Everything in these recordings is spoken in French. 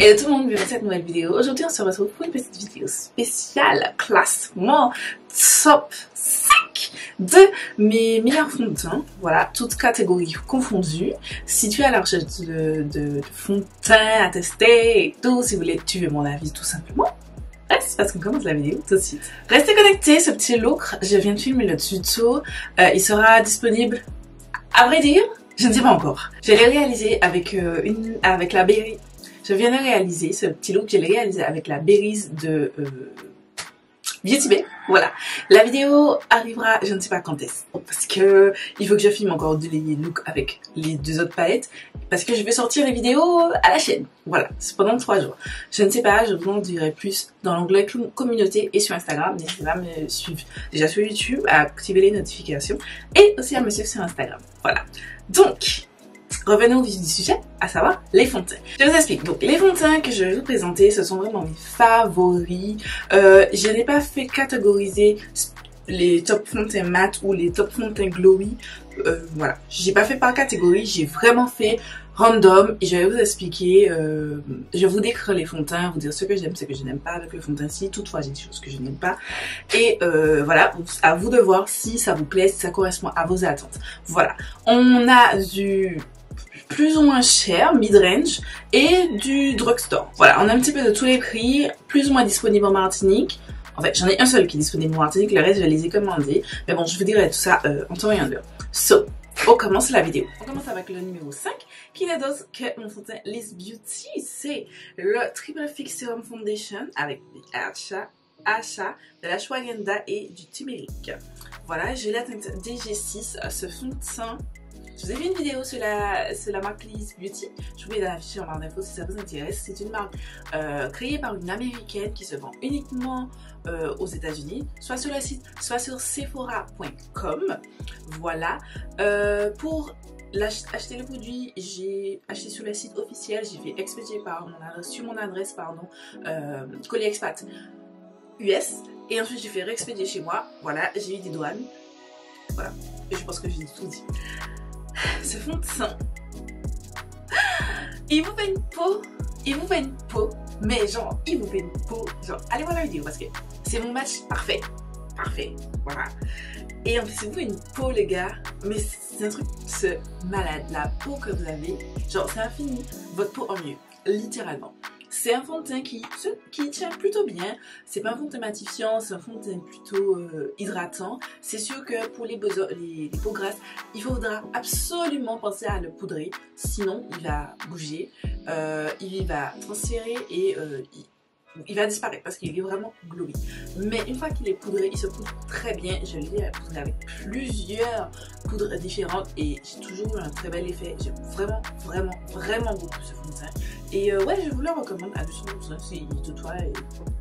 Et tout le monde, bienvenue à cette nouvelle vidéo. Aujourd'hui, on se retrouve pour une petite vidéo spéciale classement top 5 de mes meilleurs fonds de teint. Voilà, toutes catégories confondues. Si tu es à la recherche de fonds de teint à tester et tout, si vous voulez tuer mon avis tout simplement, reste parce qu'on commence la vidéo tout de suite. Restez connectés, ce petit look, je viens de filmer le tuto. Il sera disponible, à vrai dire, je ne sais pas encore. Je l'ai réalisé avec la Berry. Je viens de réaliser ce petit look, je l'ai réalisé avec la Berries de Beauty Bay. Voilà. La vidéo arrivera, je ne sais pas quand est-ce. Parce que il faut que je filme encore des looks avec les deux autres palettes. Parce que je vais sortir les vidéos à la chaîne. Voilà. C'est pendant 3 jours. Je ne sais pas, je vous en dirai plus dans l'onglet communauté et sur Instagram. N'hésitez pas à me suivre déjà sur YouTube, à activer les notifications et aussi à me suivre sur Instagram. Voilà. Donc, revenons au vif du sujet, à savoir les fonds de teint. Je vous explique. Donc les fonds de teint que je vais vous présenter, ce sont vraiment mes favoris. Je n'ai pas fait catégoriser les top fonds de teint mat ou les top fonds de teint glowy. Voilà, j'ai pas fait par catégorie, j'ai vraiment fait random et je vais vous expliquer, je vais vous décrire les fonds de teint, vous dire ce que j'aime, ce que je n'aime pas avec le fond de teint, si toutefois j'ai des choses que je n'aime pas. Et voilà, à vous de voir si ça vous plaît, si ça correspond à vos attentes. Voilà, on a du plus ou moins cher, mid-range, et du drugstore. Voilà, on a un petit peu de tous les prix, plus ou moins disponible en Martinique. En fait, j'en ai un seul qui est disponible en Martinique, le reste je les ai commandés. Mais bon, je vous dirai tout ça en temps et en heure. So, on commence la vidéo. On commence avec le numéro 5, qui n'est d'autre que mon fond de teint Liss Beauty. C'est le Triple Fix Serum Foundation avec des achats de la Ashwagandha et du turmeric. Voilà, j'ai la teinte DG6, ce fond de teint. Je vous ai fait une vidéo sur la marque Liss Beauty. Je vous mets dans la fiche en barre d'infos si ça vous intéresse. C'est une marque créée par une américaine qui se vend uniquement aux États-Unis, soit sur le site, soit sur sephora.com. Voilà. Pour acheter le produit, j'ai acheté sur le site officiel. J'ai fait expédier sur mon adresse, colis expat US. Et ensuite, j'ai fait réexpédier chez moi. Voilà, j'ai eu des douanes. Voilà. Et je pense que j'ai tout dit. Ce fond de teint, il vous fait une peau, mais genre, il vous fait une peau, genre, allez voir la vidéo parce que c'est mon match parfait, voilà. Et en plus, c'est vous une peau, les gars, mais c'est un truc de malade, la peau que vous avez, genre, c'est infini, votre peau en mieux, littéralement. C'est un fond de teint qui tient plutôt bien. C'est pas un fond de teint matifiant, c'est un fond de teint plutôt hydratant. C'est sûr que pour les peaux grasses, il faudra absolument penser à le poudrer. Sinon, il va bouger, il va transférer et il va disparaître parce qu'il est vraiment glowy. Mais une fois qu'il est poudré, il se poudre très bien. Je l'ai poudré avec plusieurs poudres différentes et j'ai toujours eu un très bel effet. J'aime vraiment beaucoup ce fond de teint. Et ouais, je vous le recommande à 200% si toutefois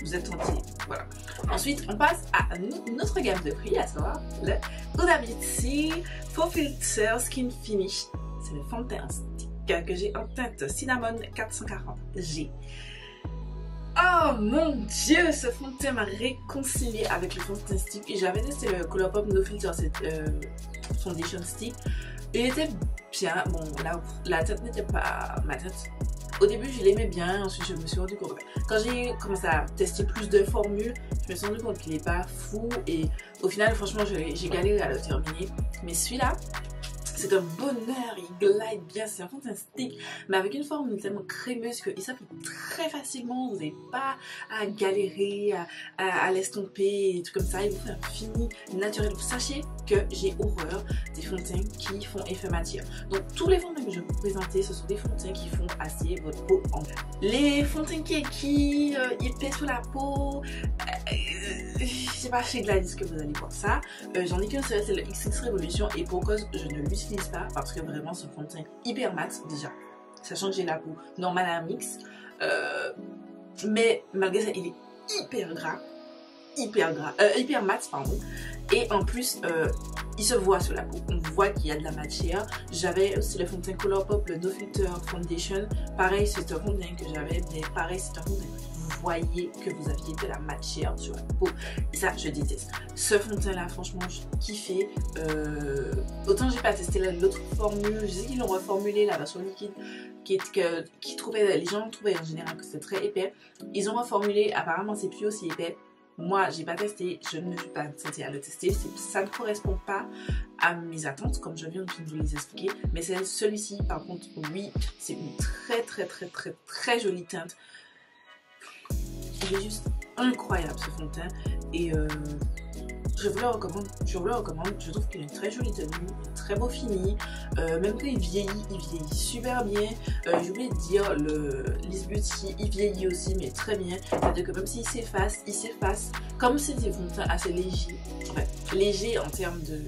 vous êtes tenté. Voilà. Ensuite, on passe à notre gamme de prix, à savoir le Huda Beauty Faux Filter Skin Finish. C'est le fond de teint stick que j'ai en teinte Cinnamon 440G. Oh mon dieu, ce fond de teint m'a réconcilié avec le fond de teint stick. J'avais testé le Colourpop No Filter, cette foundation stick. Il était bien. Bon, la teinte n'était pas ma teinte. Au début, je l'aimais bien. Ensuite, je me suis rendu compte. Quand j'ai commencé à tester plus de formules, je me suis rendu compte qu'il n'est pas fou. Et au final, franchement, j'ai galéré à le terminer. Mais celui-là, c'est un bonheur, il glide bien, c'est un fond de teint stick, mais avec une forme tellement crémeuse qu'il s'applique très facilement, vous n'avez pas à galérer, à l'estomper et tout comme ça, il vous fait un fini naturel. Sachez que j'ai horreur des fonds de teint qui font effet matière. Donc tous les fonds de teint que je vais vous présenter, ce sont des fonds de teint qui font passer votre peau en bas. Les fonds de teint qui épais sur la peau, je sais pas chez Gladys que vous allez voir ça. J'en ai qu'un seul, c'est le XX Revolution et pour cause je ne l'utilise pas parce que vraiment ce fond de teint hyper mat déjà, sachant que j'ai la peau normale à mix, mais malgré ça il est hyper mat pardon, et en plus il se voit sur la peau, on voit qu'il y a de la matière. J'avais aussi le fond de teint Colourpop, le No Filter Foundation, pareil c'est un fond de teint que j'avais, mais pareil c'est un fond de teint, vous voyez que vous aviez de la matière sur la peau. Et ça, je déteste. Ce fond de teint là, franchement, j'ai kiffé. Autant j'ai pas testé l'autre formule, je sais qu'ils l'ont reformulé, la version liquide, qui trouvait, les gens trouvaient en général que c'était très épais. Ils ont reformulé, apparemment c'est plus aussi épais. Moi, j'ai pas testé, je ne suis pas sentie à le tester. Ça ne correspond pas à mes attentes, comme je viens de vous les expliquer. Mais celui-ci, par contre, oui, c'est une très jolie teinte. Il est juste incroyable ce fond de teint. Et je vous le recommande. Je trouve qu'il a une très jolie tenue, un très beau fini. Même quand il vieillit super bien. J'ai oublié de dire, le Liss Beauty, il vieillit aussi, mais très bien. C'est-à-dire que même s'il s'efface, il s'efface. Comme c'est des fonds de teint assez légers. Enfin, léger en termes de...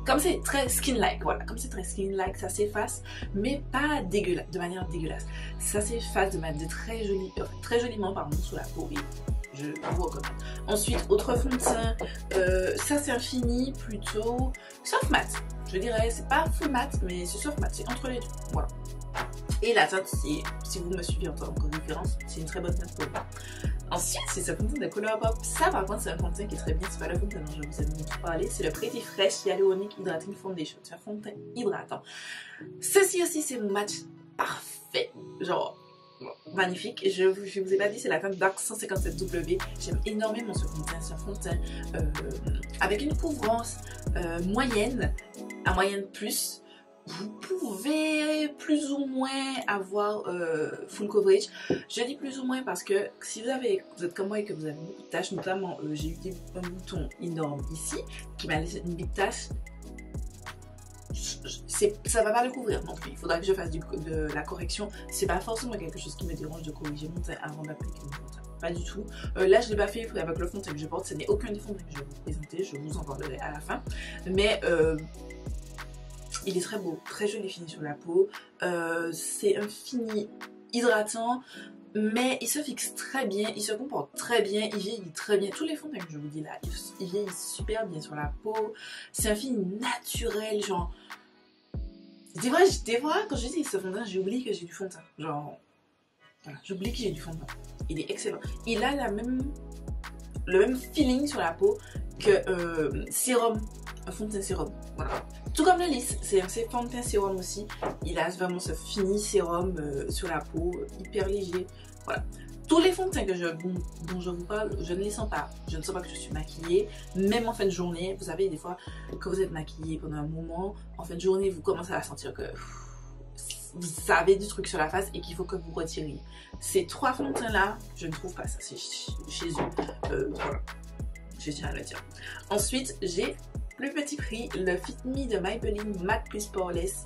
Comme c'est très skin-like, voilà. Comme c'est très skin-like, ça s'efface, mais pas dégueulasse, de manière dégueulasse. Ça s'efface de manière très joliment, pardon, sur la peau. Et je vous recommande. Ensuite, autre fond de teint, ça c'est un fini plutôt soft matte. Je dirais, c'est pas full matte, mais c'est soft matte, c'est entre les deux. Voilà. Et la teinte, si vous me suivez en tant que référence, c'est une très bonne teinte pour vous. Ensuite, c'est ce fond de teint de Colourpop. Ça, par contre, c'est un fond de teint qui est très bien. C'est pas le fond de teint dont je vous ai beaucoup parlé. C'est le Pretty Fresh Hyaluronic Hydrating Foundation. C'est un fond de teint hydratant. Ceci aussi, c'est mon match parfait. Genre, magnifique. Je vous ai pas dit, c'est la teinte Dark 157W. J'aime énormément ce fond de teint. C'est un fond de teint avec une couvrance moyenne, à moyenne plus. Vous pouvez plus ou moins avoir full coverage. Je dis plus ou moins parce que si vous êtes comme moi et que vous avez beaucoup de taches, notamment j'ai eu un bouton énorme ici qui m'a laissé une big tache. Ça va pas le couvrir non plus. Il faudra que je fasse de la correction. C'est pas forcément quelque chose qui me dérange de corriger mon teint avant d'appliquer mon teint. Pas du tout. Là, je l'ai pas fait avec le fond de teint que je porte. Ce n'est aucun des fonds de teint que je vais vous présenter. Je vous en parlerai à la fin. Mais il est très beau, très joli fini sur la peau. C'est un fini hydratant, mais il se fixe très bien, il se comporte très bien, il vieillit très bien. Tous les fonds de teint que je vous dis là, ils vieillissent super bien sur la peau. C'est un fini naturel, genre... Des fois, quand je dis ce fond de teint, j'oublie que j'ai du fond de teint. Genre, voilà, j'oublie que j'ai du fond de teint. Il est excellent. Il a le même feeling sur la peau que sérum, un fond de teint sérum. Voilà. Tout comme le Liss, c'est un fond de teint sérum aussi. Il a vraiment ce fini sérum sur la peau, hyper léger. Voilà. Tous les fonds de teint dont je vous parle, je ne les sens pas. Je ne sens pas que je suis maquillée. Même en fin de journée, vous savez, des fois, quand vous êtes maquillée pendant un moment, en fin de journée, vous commencez à sentir que vous avez du truc sur la face et qu'il faut que vous retiriez. Ces trois fonds de teint là, je ne trouve pas ça. C'est chez eux. Voilà. Je tiens à le dire. Ensuite, j'ai le petit prix, le Fit Me de Maybelline Matte Plus Poreless.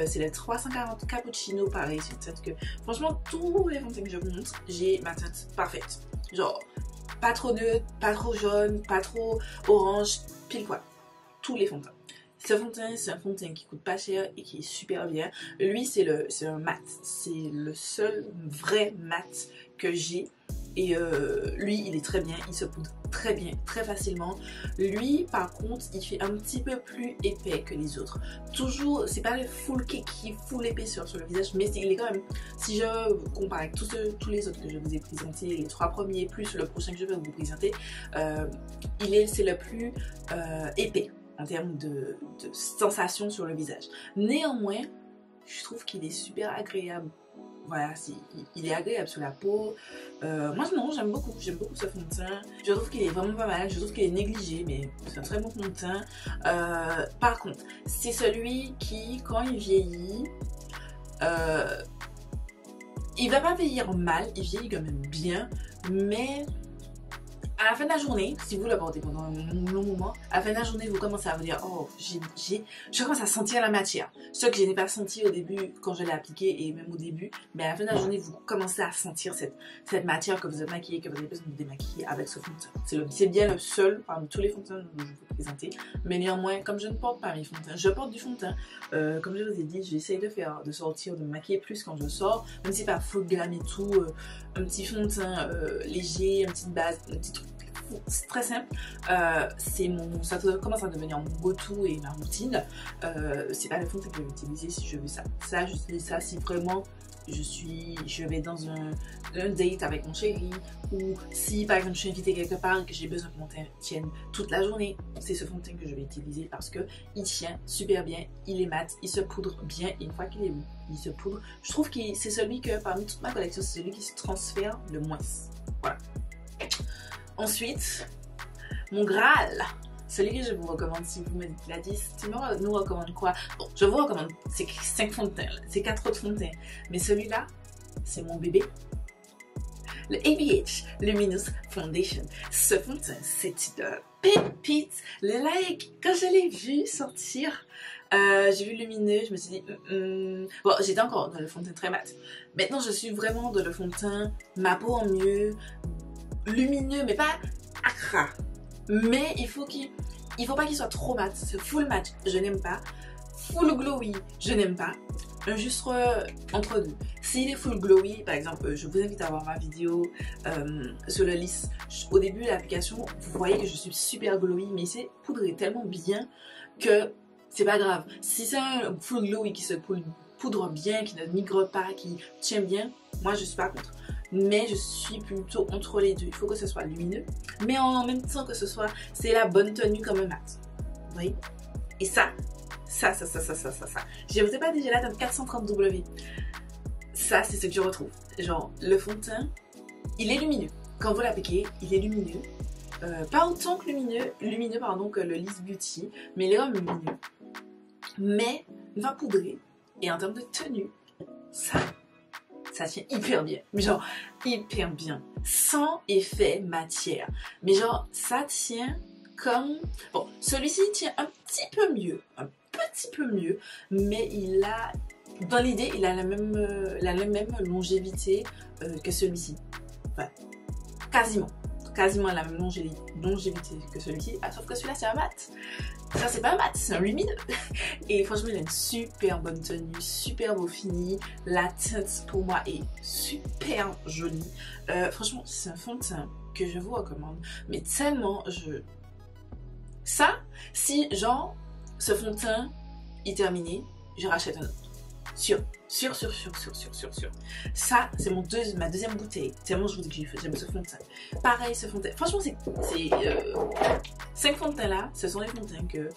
C'est le 340 Cappuccino, pareil, c'est une teinte que... Franchement, tous les fonds de teint que je vous montre, j'ai ma teinte parfaite. Genre, pas trop neutre, pas trop jaune, pas trop orange, pile poil. Tous les fonds de teint. Ce fond de teint, c'est un fond de teint qui coûte pas cher et qui est super bien. Lui, c'est un mat. C'est le seul vrai mat que j'ai. Et lui, il est très bien, il se poudre très bien, très facilement. Lui, par contre, il fait un petit peu plus épais que les autres. Toujours, c'est pas le full cake, full épaisseur sur le visage, mais il est quand même, si je compare avec tous les autres que je vous ai présentés, les trois premiers plus le prochain que je vais vous présenter, c'est le plus épais en termes de sensation sur le visage. Néanmoins, je trouve qu'il est super agréable. Voilà, il est agréable sur la peau. Moi, non, j'aime beaucoup ce fond de teint. Je trouve qu'il est vraiment pas mal. Je trouve qu'il est négligé, mais c'est un très bon fond de teint. Par contre, c'est celui qui, quand il vieillit, il va pas vieillir mal, il vieillit quand même bien, mais à la fin de la journée, si vous l'apportez pendant un long moment, à la fin de la journée, vous commencez à vous dire, oh, je commence à sentir la matière. Ce que je n'ai pas senti au début quand je l'ai appliqué et même au début, mais à la fin de la journée, vous commencez à sentir cette matière que vous êtes maquillée, que vous avez besoin de vous démaquiller avec ce fond de teint. C'est bien le seul parmi tous les fonds de teint dont je vais vous présenter. Mais néanmoins, comme je ne porte pas mes fonds de teint, je porte du fond de teint. Comme je vous ai dit, j'essaye de sortir, de me maquiller plus quand je sors, même si pas full glam et tout, un petit fond de teint léger, une petite base, un petit truc. C'est très simple, ça commence à devenir mon go-to et ma routine. C'est pas le fond de teint que je vais utiliser si je veux ça. Ça, j'utilise ça si vraiment je vais dans un date avec mon chéri, ou si par exemple je suis invitée quelque part et que j'ai besoin que mon teint tienne toute la journée, c'est ce fond de teint que je vais utiliser parce que il tient super bien, il est mat, il se poudre bien et une fois qu'il est il se poudre, je trouve que c'est celui que parmi toute ma collection, c'est celui qui se transfère le moins. Voilà. Ensuite, mon Graal, celui que je vous recommande si vous me dites Gladys, tu nous recommandes quoi? Bon, je vous recommande, c'est 5 fonds de teint, c'est 4 autres fonds de teint, mais celui-là, c'est mon bébé. Le ABH Luminous Foundation. Ce fond de teint, c'est une pépite. Le like, quand je l'ai vu sortir, j'ai vu lumineux, je me suis dit, bon, j'étais encore dans le fond de teint très mat. Maintenant, je suis vraiment dans le fond de teint, ma peau en mieux, lumineux, mais pas accra. Mais il faut pas qu'il soit trop mat. C'est full mat, je n'aime pas. Full glowy, je n'aime pas. Un juste entre deux. S'il est full glowy, par exemple, je vous invite à voir ma vidéo sur le lisse. Au début de l'application, vous voyez que je suis super glowy, mais c'est poudré tellement bien que c'est pas grave. Si c'est un full glowy qui se poudre bien, qui ne migre pas, qui tient bien, moi je suis pas contre. Mais je suis plutôt entre les deux. Il faut que ce soit lumineux, mais en même temps que c'est la bonne tenue comme un mat. Vous voyez? Et ça. Je vous ai pas dit, j'ai la teinte 430W. Ça, c'est ce que je retrouve. Genre, le fond de teint, il est lumineux. Quand vous l'appliquez, il est lumineux. Pas autant que lumineux pardon, que le Liss Beauty, mais il est comme lumineux. Mais, il va poudrer. Et en termes de tenue, ça tient hyper bien. Mais genre, hyper bien. Sans effet matière. Mais genre, ça tient comme... Bon, celui-ci tient un petit peu mieux. Un petit peu mieux. Mais il a... Dans l'idée, il a la même longévité que celui-ci. Enfin, quasiment la même longévité que celui-ci, sauf que celui-là c'est un mat. Ça c'est pas un mat, c'est un lumineux. Et franchement il a une super bonne tenue, super beau fini. La teinte pour moi est super jolie. Franchement c'est un fond de teint que je vous recommande. Mais tellement Ça, si genre ce fond de teint est terminé, je rachète un autre. Sûr. Ça, c'est ma deuxième bouteille. Tellement je vous dis que j'aime ce fond de teint. Pareil, ce fond de teint. Franchement, c'est 5 fonds de teint là, ce sont les fonds de teint que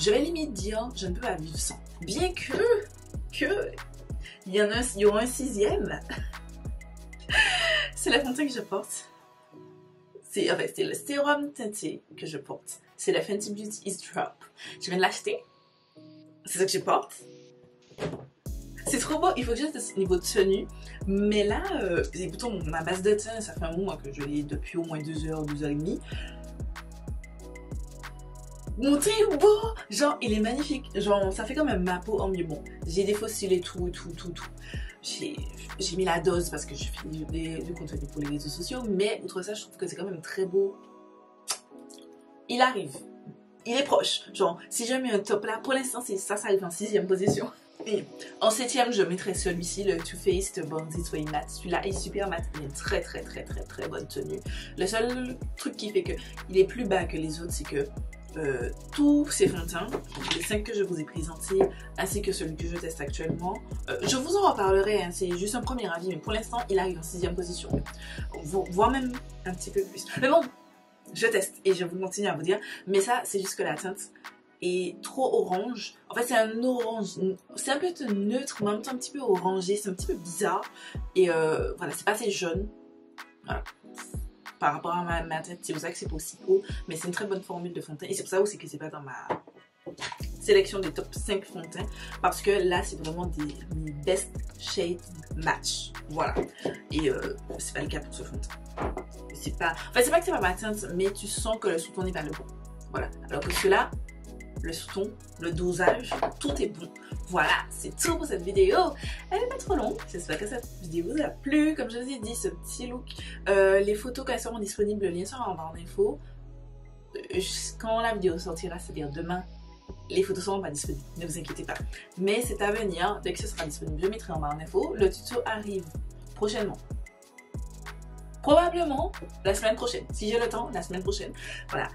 je vais limite dire, je ne peux pas vivre sans. Bien que il y aura un 6e. C'est le fond de teint que je porte. C'est le sérum teinté que je porte. C'est le Fenty Beauty Ease Drop. Je viens de l'acheter. C'est ça que je porte. C'est trop beau, il faut que je teste au niveau de tenue. Mais là, écoutez, ma base de teint, ça fait un moment que je l'ai depuis au moins 2 heures, 2 heures et demie. Mon teint est beau! Genre, il est magnifique. Genre, ça fait quand même ma peau en mieux. Bon, j'ai défaussé tout. J'ai mis la dose parce que je fais du contenu pour les réseaux sociaux. Mais, outre ça, je trouve que c'est quand même très beau. Il arrive. Il est proche. Genre, si j'ai mis un top là, pour l'instant, ça arrive en 6e position. Et en 7e, je mettrai celui-ci, le Too Faced Bronzy Sway Matte. Celui-là est super mat, il a une très bonne tenue. Le seul truc qui fait qu'il est plus bas que les autres, c'est que tous ces fonds de teint, les 5 que je vous ai présentés, ainsi que celui que je teste actuellement, je vous en reparlerai, hein, c'est juste un premier avis, mais pour l'instant, il arrive en 6e position. Voire même un petit peu plus. Mais bon, je teste et je vous continue à vous dire, mais ça, c'est juste que la teinte est trop orange. En fait, c'est un orange, c'est un peu neutre, mais en même temps un petit peu orangé, c'est un petit peu bizarre. Et voilà, c'est pas assez jaune. Voilà. Par rapport à ma tête, c'est pour ça que c'est pas aussi haut, mais c'est une très bonne formule de fond de teint. Et c'est pour ça aussi que c'est pas dans ma sélection des top 5 fonds de teint, parce que là, c'est vraiment mes best shade match. Voilà. Et c'est pas le cas pour ce fond de teint. C'est pas... Enfin, c'est pas que c'est pas ma teinte, mais tu sens que le sous-ton n'est pas le bon. Voilà. Alors que ceux-là, le sous-ton, le dosage, tout est bon. Voilà, c'est tout pour cette vidéo. Elle n'est pas trop longue. J'espère que cette vidéo vous a plu. Comme je vous ai dit, ce petit look. Les photos quand elles seront disponibles, le lien sera en barre d'infos. Quand la vidéo sortira, c'est-à-dire demain, les photos seront pas disponibles. Ne vous inquiétez pas. Mais c'est à venir. Dès que ce sera disponible, je mettrai en barre d'infos. Le tuto arrive prochainement. Probablement la semaine prochaine. Si j'ai le temps, la semaine prochaine. Voilà.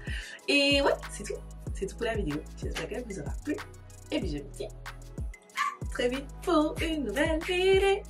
Et ouais, c'est tout. C'est tout pour la vidéo. J'espère qu'elle vous aura plu. Et puis je vous dis très vite pour une nouvelle vidéo.